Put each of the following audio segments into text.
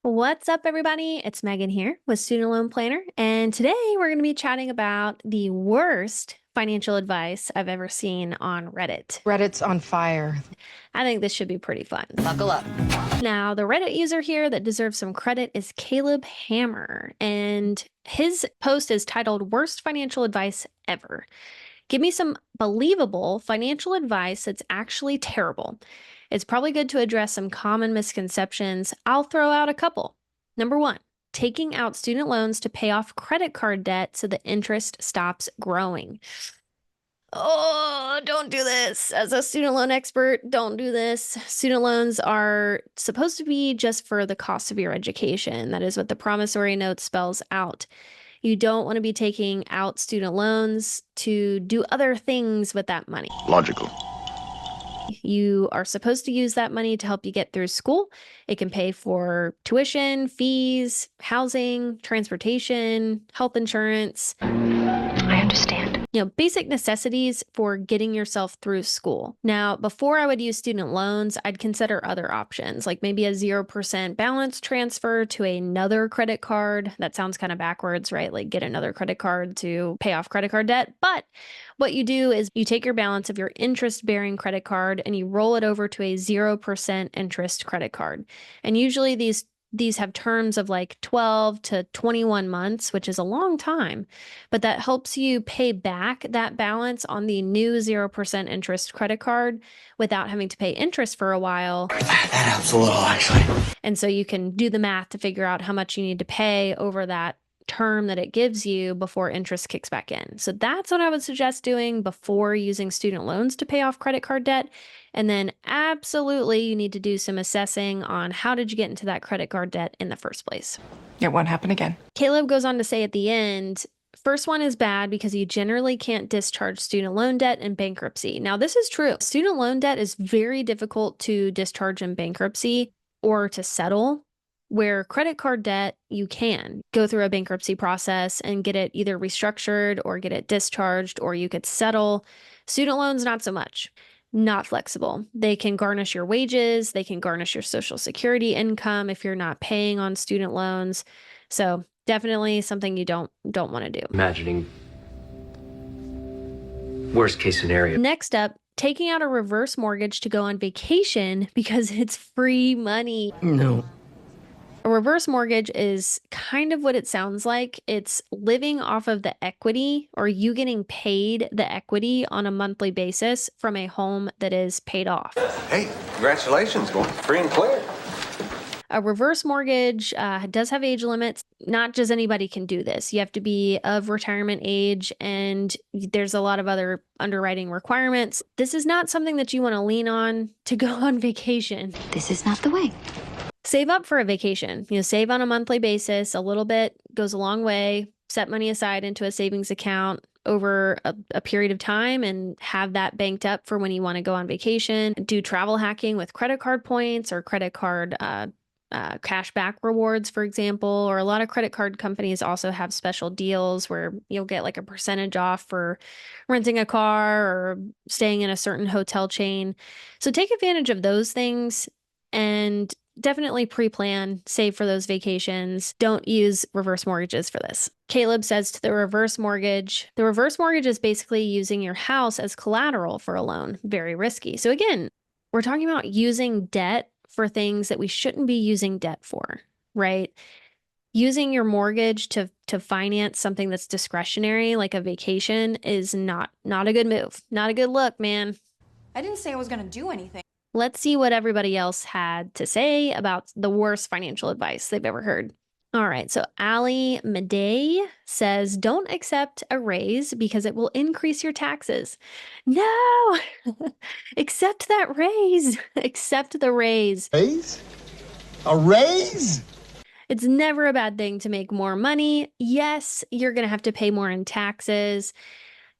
What's up, everybody? It's Megan here with Student Loan Planner, and today we're going to be chatting about the worst financial advice I've ever seen on Reddit. Reddit's on fire. I think this should be pretty fun. Buckle up. Now, the Reddit user here that deserves some credit is Caleb Hammer, and his post is titled Worst Financial Advice Ever. Give me some believable financial advice that's actually terrible. It's probably good to address some common misconceptions. I'll throw out a couple. Number one, taking out student loans to pay off credit card debt so the interest stops growing. Oh, don't do this. As a student loan expert, don't do this. Student loans are supposed to be just for the cost of your education. That is what the promissory note spells out. You don't want to be taking out student loans to do other things with that money. Logical. You are supposed to use that money to help you get through school. It can pay for tuition, fees, housing, transportation, health insurance. I understand. Basic necessities for getting yourself through school. Now, before I would use student loans, I'd consider other options, like maybe a 0% balance transfer to another credit card. That sounds kind of backwards, right? Like get another credit card to pay off credit card debt. But what you do is you take your balance of your interest-bearing credit card and you roll it over to a 0% interest credit card. And usually these have terms of like 12 to 21 months, which is a long time, but that helps you pay back that balance on the new 0% interest credit card without having to pay interest for a while. That helps a little, actually. And so you can do the math to figure out how much you need to pay over that term that it gives you before interest kicks back in. So that's what I would suggest doing before using student loans to pay off credit card debt. And then absolutely you need to do some assessing on how did you get into that credit card debt in the first place. It won't happen again. Caleb goes on to say at the end, first one is bad because you generally can't discharge student loan debt in bankruptcy. Now, this is true. Student loan debt is very difficult to discharge in bankruptcy or to settle. Where credit card debt, you can go through a bankruptcy process and get it either restructured or get it discharged, or you could settle. Student loans, not so much. Not flexible. They can garnish your wages. They can garnish your Social Security income if you're not paying on student loans. So definitely something you don't want to do. Imagining worst case scenario. Next up, taking out a reverse mortgage to go on vacation because it's free money. No. A reverse mortgage is kind of what it sounds like. It's living off of the equity or you getting paid the equity on a monthly basis from a home that is paid off. Hey, congratulations, going free and clear. A reverse mortgage does have age limits. Not just anybody can do this. You have to be of retirement age and there's a lot of other underwriting requirements. This is not something that you want to lean on to go on vacation. This is not the way. Save up for a vacation. Save on a monthly basis. A little bit goes a long way. Set money aside into a savings account over a period of time and have that banked up for when you want to go on vacation. Do travel hacking with credit card points or credit card cash back rewards, for example. Or a lot of credit card companies also have special deals where you'll get like a percentage off for renting a car or staying in a certain hotel chain. So take advantage of those things and definitely pre-plan, save for those vacations. Don't use reverse mortgages for this. Caleb says to the reverse mortgage is basically using your house as collateral for a loan. Very risky. So again, we're talking about using debt for things that we shouldn't be using debt for, right? Using your mortgage to finance something that's discretionary, like a vacation, is not a good move. Not a good look, man. I didn't say I was going to do anything. Let's see what everybody else had to say about the worst financial advice they've ever heard. All right, so Allie Madey says, don't accept a raise because it will increase your taxes. No, accept that raise. Accept the raise. Raise? A raise? It's never a bad thing to make more money. Yes, you're going to have to pay more in taxes.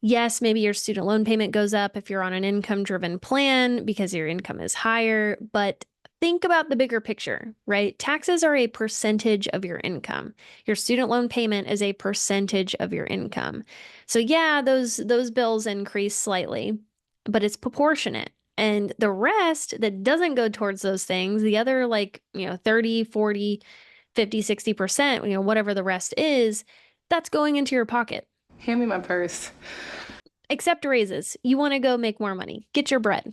Yes, maybe your student loan payment goes up if you're on an income-driven plan because your income is higher, but think about the bigger picture, right? Taxes are a percentage of your income. Your student loan payment is a percentage of your income. So yeah, those bills increase slightly, but it's proportionate. And the rest that doesn't go towards those things, the other 30, 40, 50, 60%, whatever the rest is, that's going into your pocket. Hand me my purse. Accept raises. You want to go make more money. Get your bread.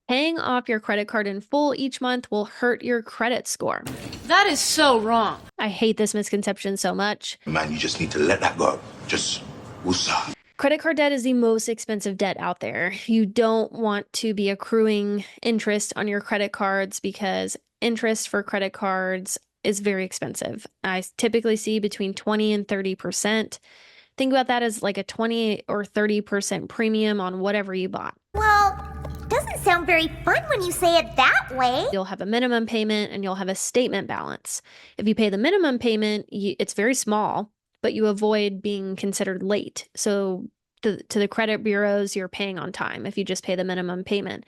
Paying off your credit card in full each month will hurt your credit score. That is so wrong. I hate this misconception so much. Man, you just need to let that go. Just woosah. Credit card debt is the most expensive debt out there. You don't want to be accruing interest on your credit cards because interest for credit cards is very expensive. I typically see between 20 and 30%. Think about that as like a 20 or 30% premium on whatever you bought. Well, doesn't sound very fun when you say it that way. You'll have a minimum payment and you'll have a statement balance. If you pay the minimum payment, it's very small, but you avoid being considered late. So to the credit bureaus, you're paying on time if you just pay the minimum payment.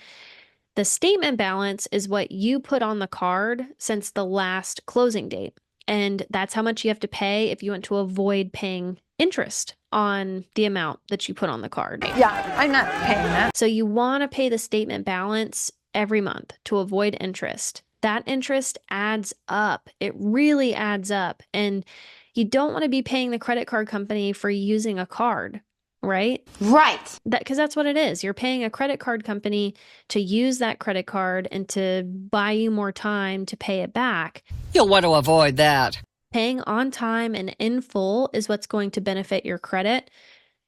The statement balance is what you put on the card since the last closing date. And that's how much you have to pay if you want to avoid paying interest on the amount that you put on the card. Yeah, I'm not paying that. So you want to pay the statement balance every month to avoid interest. That interest adds up. It really adds up. And you don't want to be paying the credit card company for using a card, right? Right. Because that's what it is. You're paying a credit card company to use that credit card and to buy you more time to pay it back. You'll want to avoid that. Paying on time and in full is what's going to benefit your credit.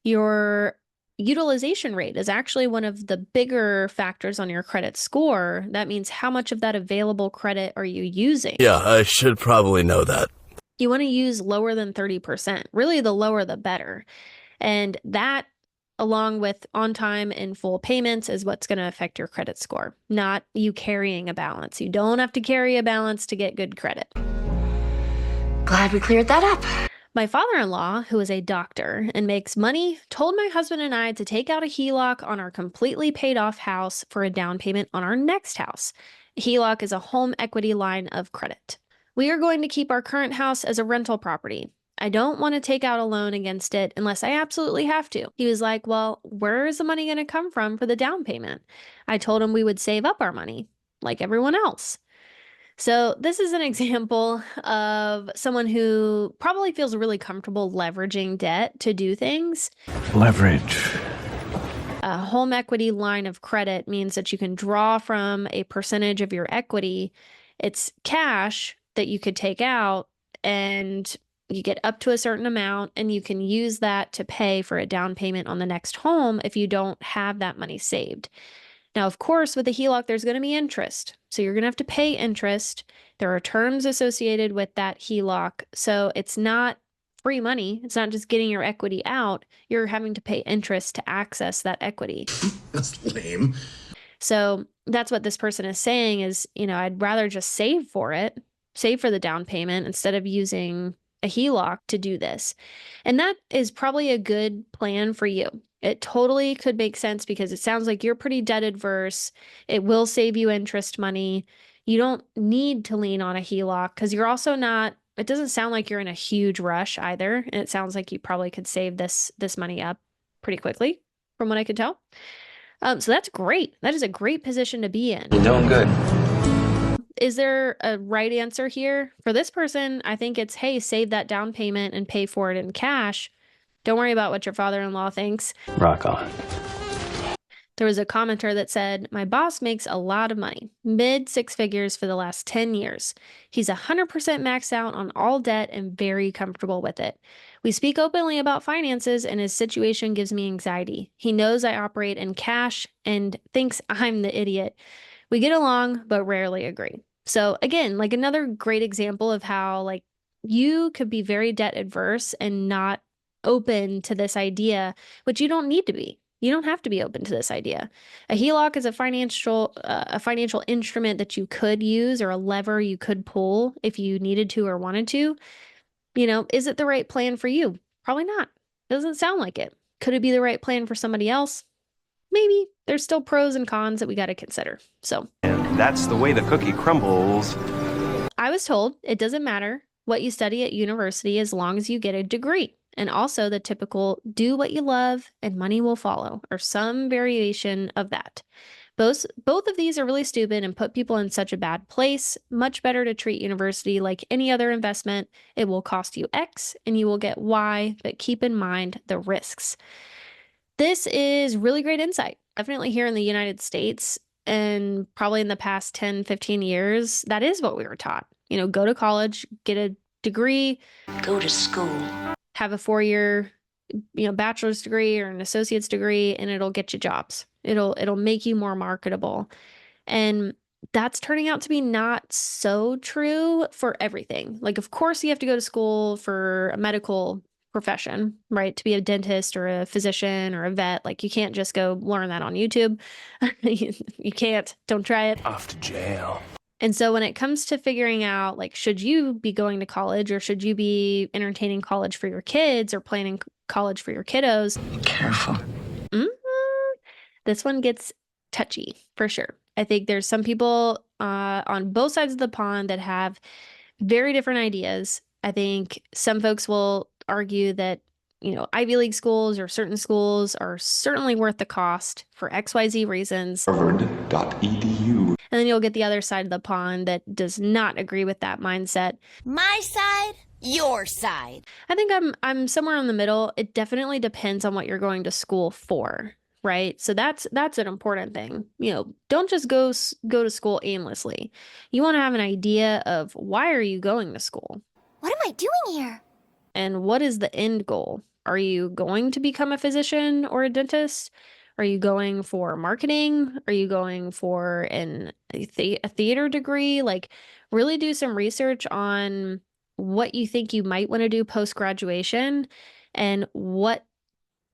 Your utilization rate is actually one of the bigger factors on your credit score. That means how much of that available credit are you using? Yeah, I should probably know that. You want to use lower than 30%. Really, the lower the better. And that, along with on-time and full payments, is what's going to affect your credit score, not you carrying a balance. You don't have to carry a balance to get good credit. Glad we cleared that up. My father-in-law, who is a doctor and makes money, told my husband and I to take out a HELOC on our completely paid off house for a down payment on our next house. A HELOC is a home equity line of credit. We are going to keep our current house as a rental property. I don't want to take out a loan against it unless I absolutely have to. He was like, well, where is the money going to come from for the down payment? I told him we would save up our money like everyone else. So this is an example of someone who probably feels really comfortable leveraging debt to do things. Leverage. A home equity line of credit means that you can draw from a percentage of your equity. It's cash that you could take out and you get up to a certain amount and you can use that to pay for a down payment on the next home if you don't have that money saved. Now, of course, with a HELOC, there's going to be interest. So you're going to have to pay interest. There are terms associated with that HELOC. So it's not free money. It's not just getting your equity out. You're having to pay interest to access that equity. That's lame. So that's what this person is saying is, I'd rather just save for it, save for the down payment instead of using a HELOC to do this. And that is probably a good plan for you. It totally could make sense because it sounds like you're pretty debt adverse. It will save you interest money. You don't need to lean on a HELOC because you're also not, it doesn't sound like you're in a huge rush either. And it sounds like you probably could save this money up pretty quickly from what I could tell. So that's great. That is a great position to be in. You're doing good. Is there a right answer here? For this person, I think it's, hey, save that down payment and pay for it in cash. Don't worry about what your father-in-law thinks. Rock on. There was a commenter that said, my boss makes a lot of money, mid six figures for the last 10 years. He's 100% maxed out on all debt and very comfortable with it. We speak openly about finances and his situation gives me anxiety. He knows I operate in cash and thinks I'm the idiot. We get along, but rarely agree. So again, like another great example of how like you could be very debt adverse and not open to this idea, but you don't need to be. You don't have to be open to this idea. A HELOC is a financial instrument that you could use or a lever you could pull if you needed to or wanted to. Is it the right plan for you? Probably not. Doesn't sound like it. Could it be the right plan for somebody else? Maybe. There's still pros and cons that we got to consider. So, And that's the way the cookie crumbles. I was told it doesn't matter what you study at university as long as you get a degree. And also the typical do what you love and money will follow, or some variation of that. Both of these are really stupid and put people in such a bad place. Much better to treat university like any other investment. It will cost you X and you will get Y, but keep in mind the risks. This is really great insight. Definitely here in the United States and probably in the past 10, 15 years, that is what we were taught. You know, go to college, get a degree, Go to school. have a 4-year, bachelor's degree or an associate's degree, and it'll get you jobs. It'll make you more marketable. And that's turning out to be not so true for everything. Like, of course, you have to go to school for a medical profession, right? To be a dentist or a physician or a vet. Like, you can't just go learn that on YouTube. You can't. Don't try it. Off to jail. And so when it comes to figuring out, like, should you be going to college or should you be entertaining college for your kids or planning college for your kiddos? Be careful. This one gets touchy for sure. I think there's some people on both sides of the pond that have very different ideas. I think some folks will argue that, Ivy League schools or certain schools are certainly worth the cost for XYZ reasons. Harvard.edu. And then you'll get the other side of the pond that does not agree with that mindset. My side, your side. I think I'm somewhere in the middle. It definitely depends on what you're going to school for, right? So that's an important thing. Don't just go to school aimlessly. You want to have an idea of why are you going to school? What am I doing here? And what is the end goal? Are you going to become a physician or a dentist? Are you going for marketing? Are you going for a theater degree? Like, really do some research on what you think you might want to do post-graduation and what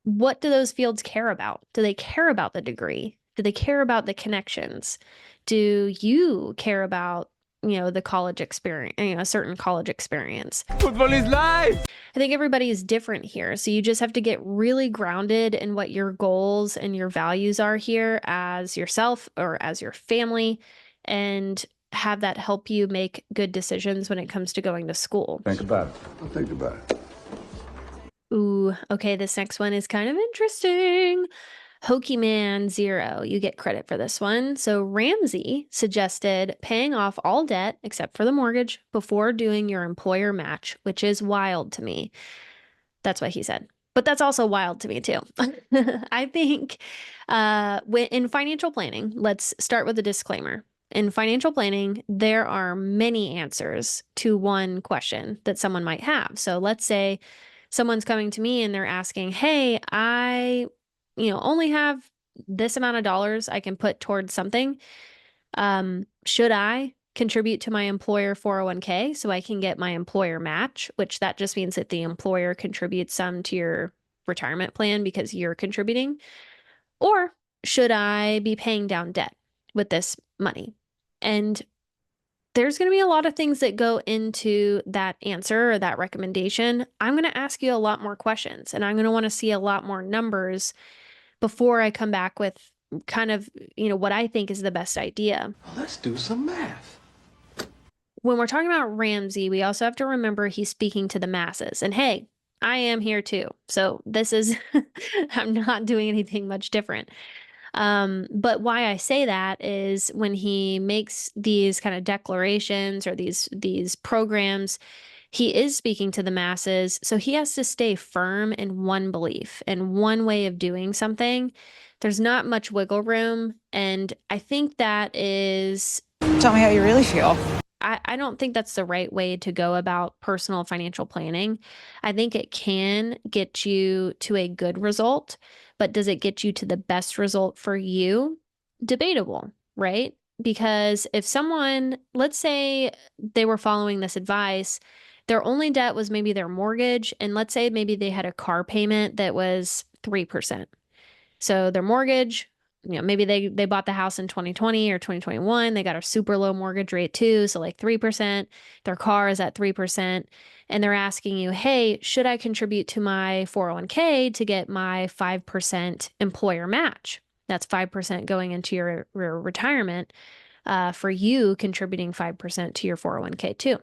do those fields care about? Do they care about the degree? Do they care about the connections? Do you care about, the college experience, a certain college experience? Football is life! I think everybody is different here. So you just have to get really grounded in what your goals and your values are here as yourself or as your family, and have that help you make good decisions when it comes to going to school. Think about it. I'll think about it. Ooh, okay, this next one is kind of interesting. Hokey Man 0, you get credit for this one. So Ramsey suggested paying off all debt except for the mortgage before doing your employer match, which is wild to me. That's what he said. But that's also wild to me too. I think in financial planning, let's start with a disclaimer. In financial planning, there are many answers to one question that someone might have. So let's say someone's coming to me and they're asking, hey, I only have this amount of dollars I can put towards something. Should I contribute to my employer 401k so I can get my employer match, which that just means that the employer contributes some to your retirement plan because you're contributing? Or should I be paying down debt with this money? And there's going to be a lot of things that go into that answer or that recommendation. I'm going to ask you a lot more questions and I'm going to want to see a lot more numbers before I come back with kind of, what I think is the best idea. Let's do some math. When we're talking about Ramsey, we also have to remember he's speaking to the masses. And hey, I am here too. So this is, I'm not doing anything much different. But why I say that is when he makes these kind of declarations or these programs, he is speaking to the masses. So he has to stay firm in one belief and one way of doing something. There's not much wiggle room. And I think that is... Tell me how you really feel. I don't think that's the right way to go about personal financial planning. I think it can get you to a good result, but does it get you to the best result for you? Debatable, right? Because if someone, let's say they were following this advice, their only debt was maybe their mortgage, and let's say maybe they had a car payment that was 3%. So their mortgage, maybe they bought the house in 2020 or 2021. They got a super low mortgage rate too. So like 3%, their car is at 3%. And they're asking you, hey, should I contribute to my 401k to get my 5% employer match? That's 5% going into your retirement for you contributing 5% to your 401k too.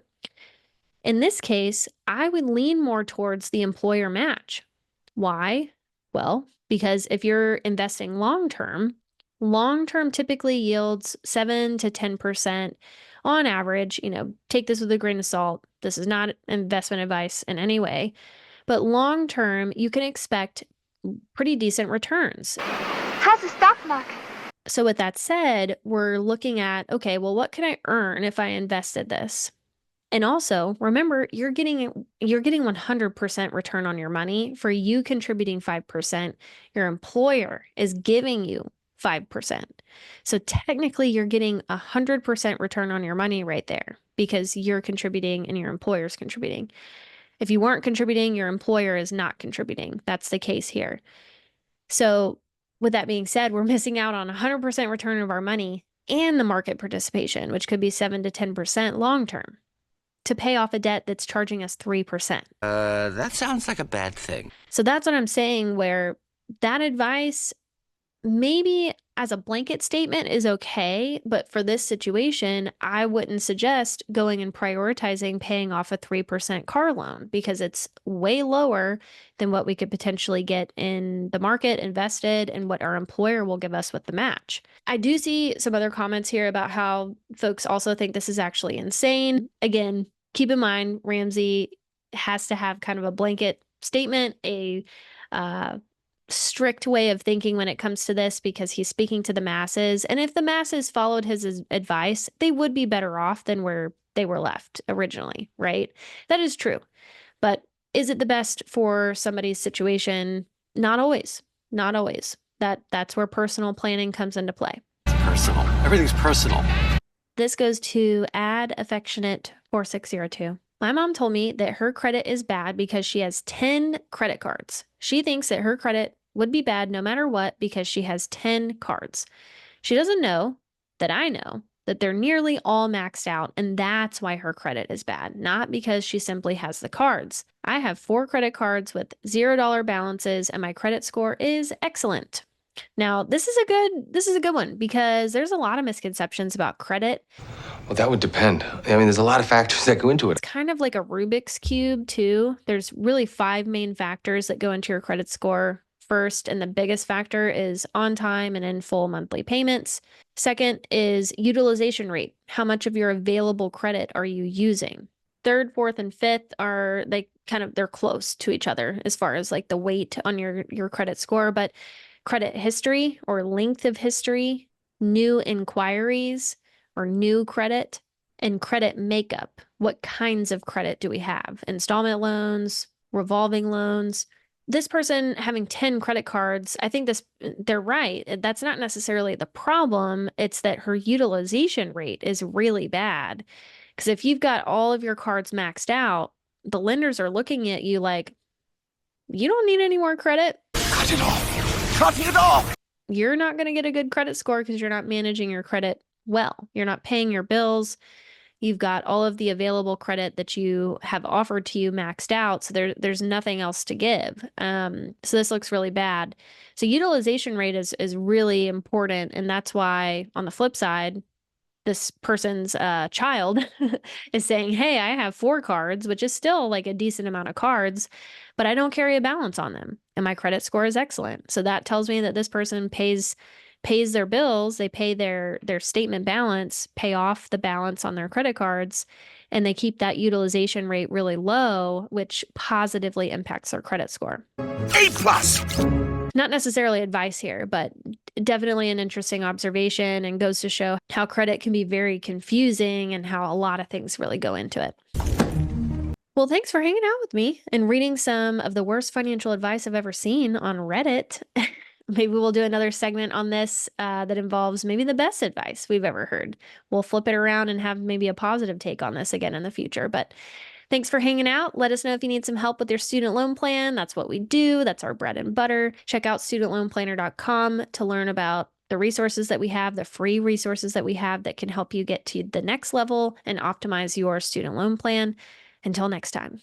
In this case, I would lean more towards the employer match. Why? Well, because if you're investing long-term, Long-term typically yields 7 to 10% on average. Take this with a grain of salt. This is not investment advice in any way, but long-term, you can expect pretty decent returns. How's the stock market? So with that said, we're looking at, okay, well, what can I earn if I invested this? And also, remember, you're getting 100% return on your money for you contributing 5%. Your employer is giving you 5%. So technically, you're getting 100% return on your money right there because you're contributing and your employer's contributing. If you weren't contributing, your employer is not contributing. That's the case here. So with that being said, we're missing out on 100% return of our money and the market participation, which could be 7 to 10% long term, to pay off a debt that's charging us 3%. That sounds like a bad thing. So that's what I'm saying, where that advice maybe as a blanket statement is okay, but for this situation, I wouldn't suggest going and prioritizing paying off a 3% car loan because it's way lower than what we could potentially get in the market invested and what our employer will give us with the match. I do see some other comments here about how folks also think this is actually insane. Again, keep in mind, Ramsey has to have kind of a blanket statement, a strict way of thinking when it comes to this because he's speaking to the masses. And if the masses followed his advice, they would be better off than where they were left originally, right? That is true. But is it the best for somebody's situation? Not always. Not always. That's where personal planning comes into play. Personal. Everything's personal. This goes to Add Affectionate 4602. My mom told me that her credit is bad because she has 10 credit cards. She thinks that her credit would be bad no matter what because she has 10 cards. She doesn't know that I know that they're nearly all maxed out, and that's why her credit is bad, not because she simply has the cards. I have 4 credit cards with $0 balances, and my credit score is excellent. Now, this is a good one because there's a lot of misconceptions about credit. Well, that would depend. I mean, there's a lot of factors that go into it. It's kind of like a Rubik's Cube, too. There's really 5 main factors that go into your credit score. First, and the biggest factor is on time and in full monthly payments. Second is utilization rate. How much of your available credit are you using? Third, fourth, and fifth they're close to each other as far as like the weight on your credit score, but credit history or length of history, new inquiries or new credit, and credit makeup. What kinds of credit do we have? Installment loans, revolving loans. This person having 10 credit cards, I think they're right. That's not necessarily the problem. It's that her utilization rate is really bad. Because if you've got all of your cards maxed out, the lenders are looking at you like, you don't need any more credit. Cut it off. Cut it off. You're not going to get a good credit score because you're not managing your credit well. You're not paying your bills. You've got all of the available credit that you have offered to you maxed out. So there's nothing else to give. So this looks really bad. So utilization rate is really important. And that's why on the flip side, this person's child is saying, hey, I have 4 cards, which is still like a decent amount of cards, but I don't carry a balance on them. And my credit score is excellent. So that tells me that this person pays their bills, they pay their statement balance, pay off the balance on their credit cards, and they keep that utilization rate really low, which positively impacts their credit score. A+. Not necessarily advice here, but definitely an interesting observation and goes to show how credit can be very confusing and how a lot of things really go into it. Well, thanks for hanging out with me and reading some of the worst financial advice I've ever seen on Reddit. Maybe we'll do another segment on this that involves maybe the best advice we've ever heard. We'll flip it around and have maybe a positive take on this again in the future. But thanks for hanging out. Let us know if you need some help with your student loan plan. That's what we do. That's our bread and butter. Check out studentloanplanner.com to learn about the resources that we have, the free resources that we have that can help you get to the next level and optimize your student loan plan. Until next time.